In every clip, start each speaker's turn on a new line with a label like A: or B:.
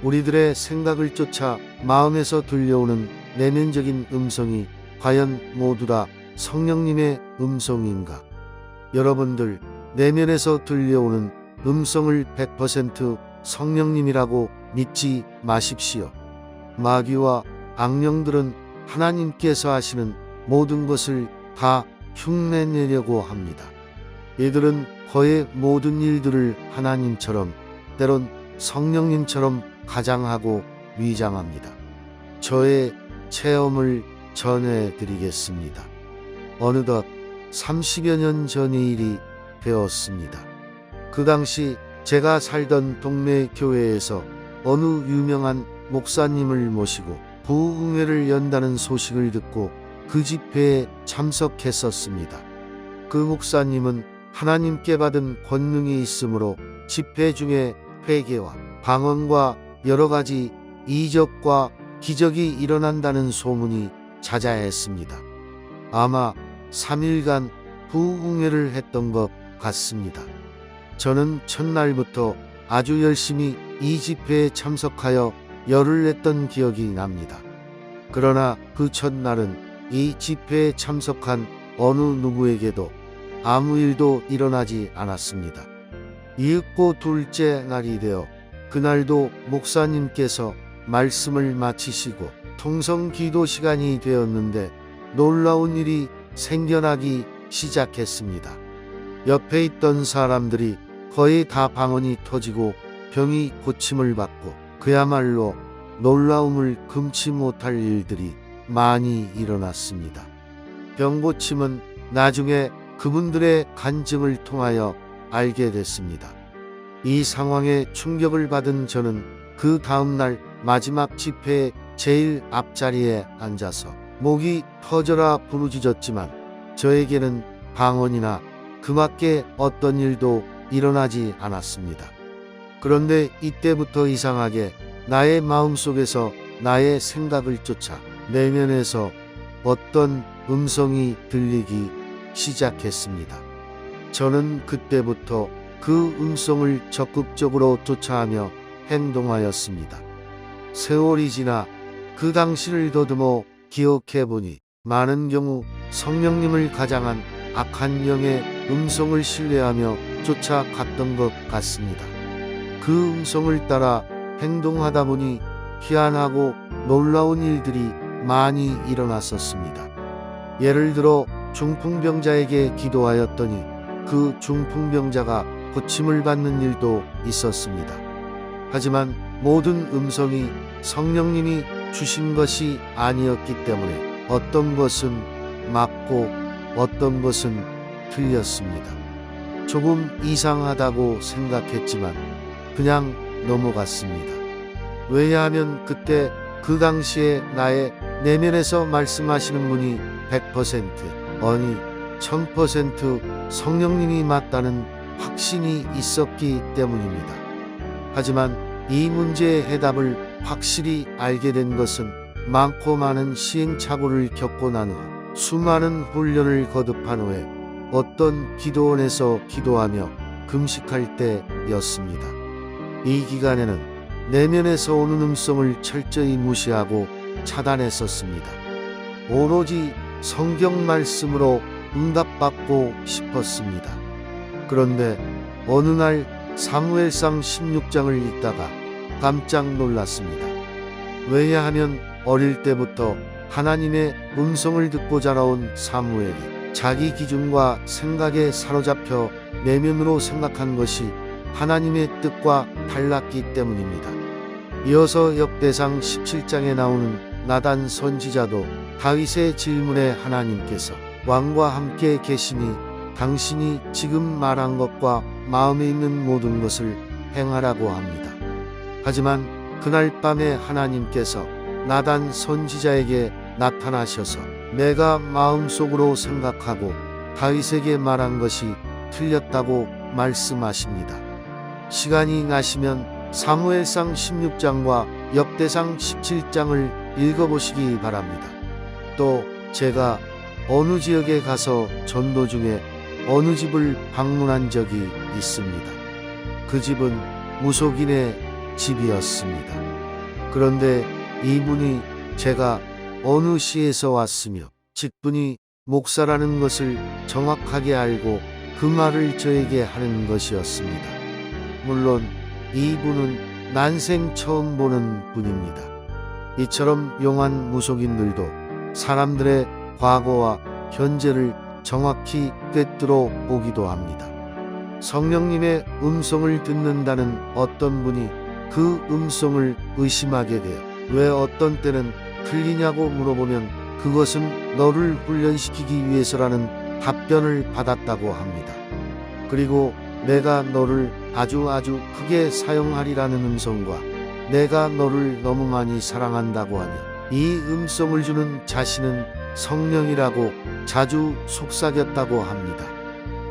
A: 우리들의 생각을 쫓아 마음에서 들려오는 내면적인 음성이 과연 모두 다 성령님의 음성인가? 여러분들, 내면에서 들려오는 음성을 100% 성령님이라고 믿지 마십시오. 마귀와 악령들은 하나님께서 하시는 모든 것을 다 흉내내려고 합니다. 이들은 거의 모든 일들을 하나님처럼, 때론 성령님처럼 가장하고 위장합니다. 저의 체험을 전해드리겠습니다. 어느덧 30여 년 전의 일이 되었습니다. 그 당시 제가 살던 동네 교회에서 어느 유명한 목사님을 모시고 부흥회를 연다는 소식을 듣고 그 집회에 참석했었습니다. 그 목사님은 하나님께 받은 권능이 있으므로 집회 중에 회개와 방언과 여러 가지 이적과 기적이 일어난다는 소문이 자자했습니다. 아마 3일간 부흥회를 했던 것 같습니다. 저는 첫날부터 아주 열심히 이 집회에 참석하여 열을 냈던 기억이 납니다. 그러나 그 첫날은 이 집회에 참석한 어느 누구에게도 아무 일도 일어나지 않았습니다. 이윽고 둘째 날이 되어 그날도 목사님께서 말씀을 마치시고 통성 기도 시간이 되었는데 놀라운 일이 생겨나기 시작했습니다. 옆에 있던 사람들이 거의 다 방언이 터지고 병이 고침을 받고 그야말로 놀라움을 금치 못할 일들이 많이 일어났습니다. 병 고침은 나중에 그분들의 간증을 통하여 알게 됐습니다. 이 상황에 충격을 받은 저는 그 다음날 마지막 집회의 제일 앞자리에 앉아서 목이 터져라 부르짖었지만 저에게는 방언이나 그 밖에 어떤 일도 일어나지 않았습니다. 그런데 이때부터 이상하게 나의 마음속에서 나의 생각을 쫓아 내면에서 어떤 음성이 들리기 시작했습니다. 저는 그때부터 그 음성을 적극적으로 쫓아하며 행동하였습니다. 세월이 지나 그 당시를 더듬어 기억해보니 많은 경우 성령님을 가장한 악한 영의 음성을 신뢰하며 쫓아갔던 것 같습니다. 그 음성을 따라 행동하다 보니 희한하고 놀라운 일들이 많이 일어났었습니다. 예를 들어 중풍병자에게 기도하였더니 그 중풍병자가 고침을 받는 일도 있었습니다. 하지만 모든 음성이 성령님이 주신 것이 아니었기 때문에 어떤 것은 맞고 어떤 것은 틀렸습니다. 조금 이상하다고 생각했지만 그냥 넘어갔습니다. 왜냐하면 그때 그 당시에 나의 내면에서 말씀하시는 분이 100% 아니 1000% 성령님이 맞다는 확신이 있었기 때문입니다. 하지만 이 문제의 해답을 확실히 알게 된 것은 많고 많은 시행착오를 겪고 난 후 수많은 훈련을 거듭한 후에 어떤 기도원에서 기도하며 금식할 때였습니다. 이 기간에는 내면에서 오는 음성을 철저히 무시하고 차단했었습니다. 오로지 성경 말씀으로 응답받고 싶었습니다. 그런데 어느 날 사무엘상 16장을 읽다가 깜짝 놀랐습니다. 왜냐하면 어릴 때부터 하나님의 음성을 듣고 자라온 사무엘이 자기 기준과 생각에 사로잡혀 내면으로 생각한 것이 하나님의 뜻과 달랐기 때문입니다. 이어서 역대상 17장에 나오는 나단 선지자도 다윗의 질문에 하나님께서 왕과 함께 계시니 당신이 지금 말한 것과 마음에 있는 모든 것을 행하라고 합니다. 하지만 그날 밤에 하나님께서 나단 선지자에게 나타나셔서 내가 마음속으로 생각하고 다윗에게 말한 것이 틀렸다고 말씀하십니다. 시간이 나시면 사무엘상 16장과 역대상 17장을 읽어보시기 바랍니다. 또 제가 어느 지역에 가서 전도 중에 어느 집을 방문한 적이 있습니다. 그 집은 무속인의 집이었습니다. 그런데 이분이 제가 어느 시에서 왔으며 직분이 목사라는 것을 정확하게 알고 그 말을 저에게 하는 것이었습니다. 물론 이분은 난생 처음 보는 분입니다. 이처럼 용한 무속인들도 사람들의 과거와 현재를 정확히 꿰뚫어 보기도 합니다. 성령님의 음성을 듣는다는 어떤 분이 그 음성을 의심하게 돼요. 왜 어떤 때는 틀리냐고 물어보면 그것은 너를 훈련시키기 위해서라는 답변을 받았다고 합니다. 그리고 내가 너를 아주 크게 사용하리라는 음성과 내가 너를 너무 많이 사랑한다고 하며 이 음성을 주는 자신은 성령이라고 자주 속삭였다고 합니다.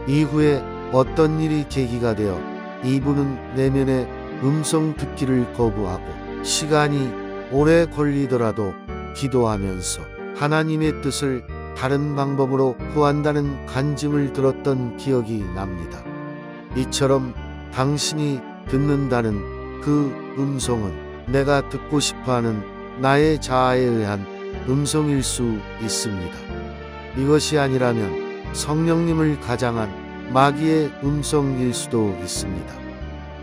A: 이후에 어떤 일이 계기가 되어 이분은 내면의 음성 듣기를 거부하고 시간이 오래 걸리더라도 기도하면서 하나님의 뜻을 다른 방법으로 구한다는 간증을 들었던 기억이 납니다. 이처럼 당신이 듣는다는 그 음성은 내가 듣고 싶어하는 나의 자아에 의한 음성일 수 있습니다. 이것이 아니라면 성령님을 가장한 마귀의 음성일 수도 있습니다.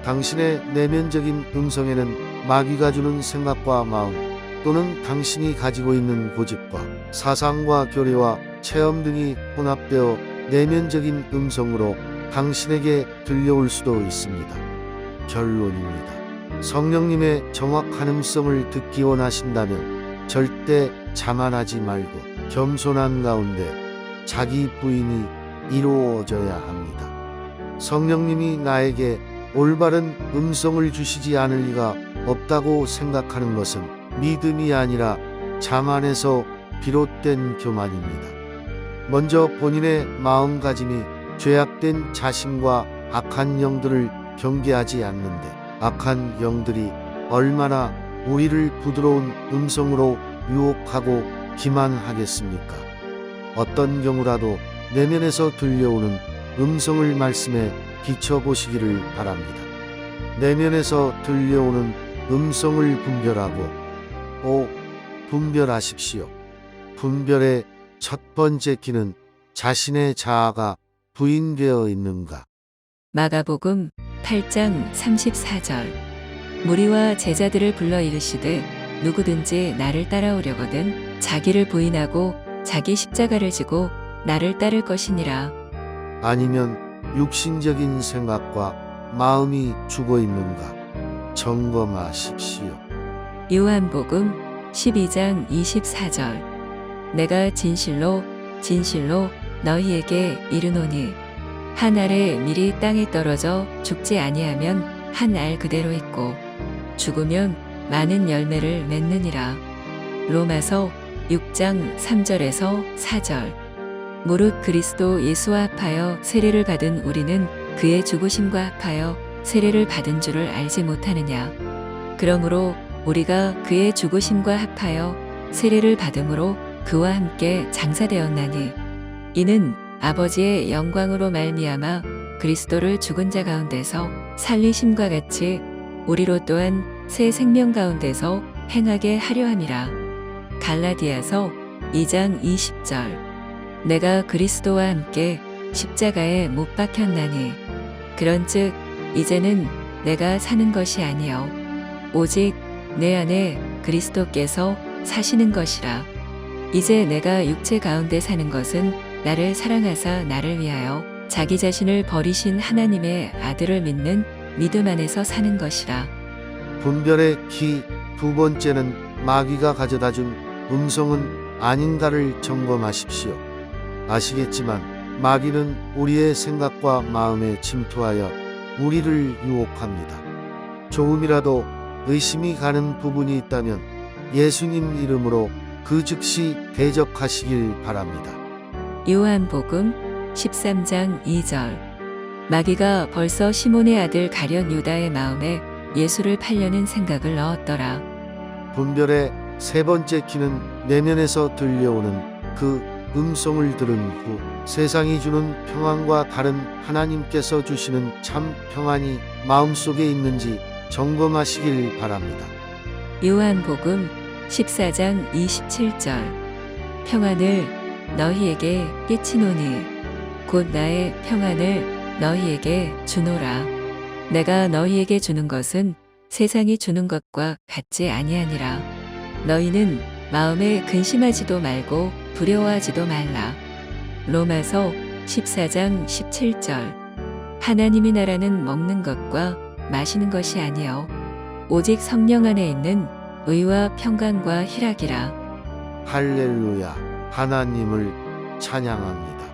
A: 당신의 내면적인 음성에는 마귀가 주는 생각과 마음 또는 당신이 가지고 있는 고집과 사상과 교리와 체험 등이 혼합되어 내면적인 음성으로 당신에게 들려올 수도 있습니다. 결론입니다. 성령님의 정확한 음성을 듣기 원하신다면 절대 자만하지 말고 겸손한 가운데 자기 부인이 이루어져야 합니다. 성령님이 나에게 올바른 음성을 주시지 않을 리가 없다고 생각하는 것은 믿음이 아니라 자만에서 비롯된 교만입니다. 먼저 본인의 마음가짐이 죄악된 자신과 악한 영들을 경계하지 않는데 악한 영들이 얼마나 우리를 부드러운 음성으로 유혹하고 기만하겠습니까? 어떤 경우라도 내면에서 들려오는 음성을 말씀에 비춰보시기를 바랍니다. 내면에서 들려오는 음성을 분별하고 분별하십시오. 분별의 첫 번째 키는 자신의 자아가 부인되어 있는가.
B: 마가복음 8장 34절. 무리와 제자들을 불러 이르시되 누구든지 나를 따라오려거든 자기를 부인하고 자기 십자가를 지고 나를 따를 것이니라.
A: 아니면 육신적인 생각과 마음이 죽어 있는가 점검하십시오.
B: 요한복음 12장 24절. 내가 진실로 너희에게 이르노니 한 알에 미리 땅에 떨어져 죽지 아니하면 한 알 그대로 있고 죽으면 많은 열매를 맺느니라. 로마서 6장 3절에서 4절. 무릇 그리스도 예수와 합하여 세례를 받은 우리는 그의 죽으심과 합하여 세례를 받은 줄을 알지 못하느냐. 그러므로 우리가 그의 죽으심과 합하여 세례를 받음으로 그와 함께 장사되었나니 이는 아버지의 영광으로 말미암아 그리스도를 죽은 자 가운데서 살리심과 같이 우리로 또한 새 생명 가운데서 행하게 하려 함이라. 갈라디아서 2장 20절. 내가 그리스도와 함께 십자가에 못 박혔나니 그런즉 이제는 내가 사는 것이 아니요 오직 내 안에 그리스도께서 사시는 것이라. 이제 내가 육체 가운데 사는 것은 나를 사랑하사 나를 위하여 자기 자신을 버리신 하나님의 아들을 믿는 믿음 안에서 사는 것이라.
A: 분별의 키 두 번째는 마귀가 가져다준 음성은 아닌가를 점검하십시오. 아시겠지만 마귀는 우리의 생각과 마음에 침투하여 우리를 유혹합니다. 조금이라도 의심이 가는 부분이 있다면 예수님 이름으로 그 즉시 대적하시길 바랍니다.
B: 요한복음 13장 2절. 마귀가 벌써 시몬의 아들 가룟 유다의 마음에 예수를 팔려는 생각을 넣었더라.
A: 분별의 세 번째 키는 내면에서 들려오는 그 음성을 들은 후 세상이 주는 평안과 다른 하나님께서 주시는 참 평안이 마음속에 있는지 점검하시길 바랍니다.
B: 요한복음 14장 27절 평안을 너희에게 끼치노니 곧 나의 평안을 너희에게 주노라. 내가 너희에게 주는 것은 세상이 주는 것과 같지 아니하니라. 너희는 마음에 근심하지도 말고 두려워하지도 말라. 로마서 14장 17절 하나님의 나라는 먹는 것과 마시는 것이 아니요 오직 성령 안에 있는 의와 평강과 희락이라.
A: 할렐루야. 하나님을 찬양합니다.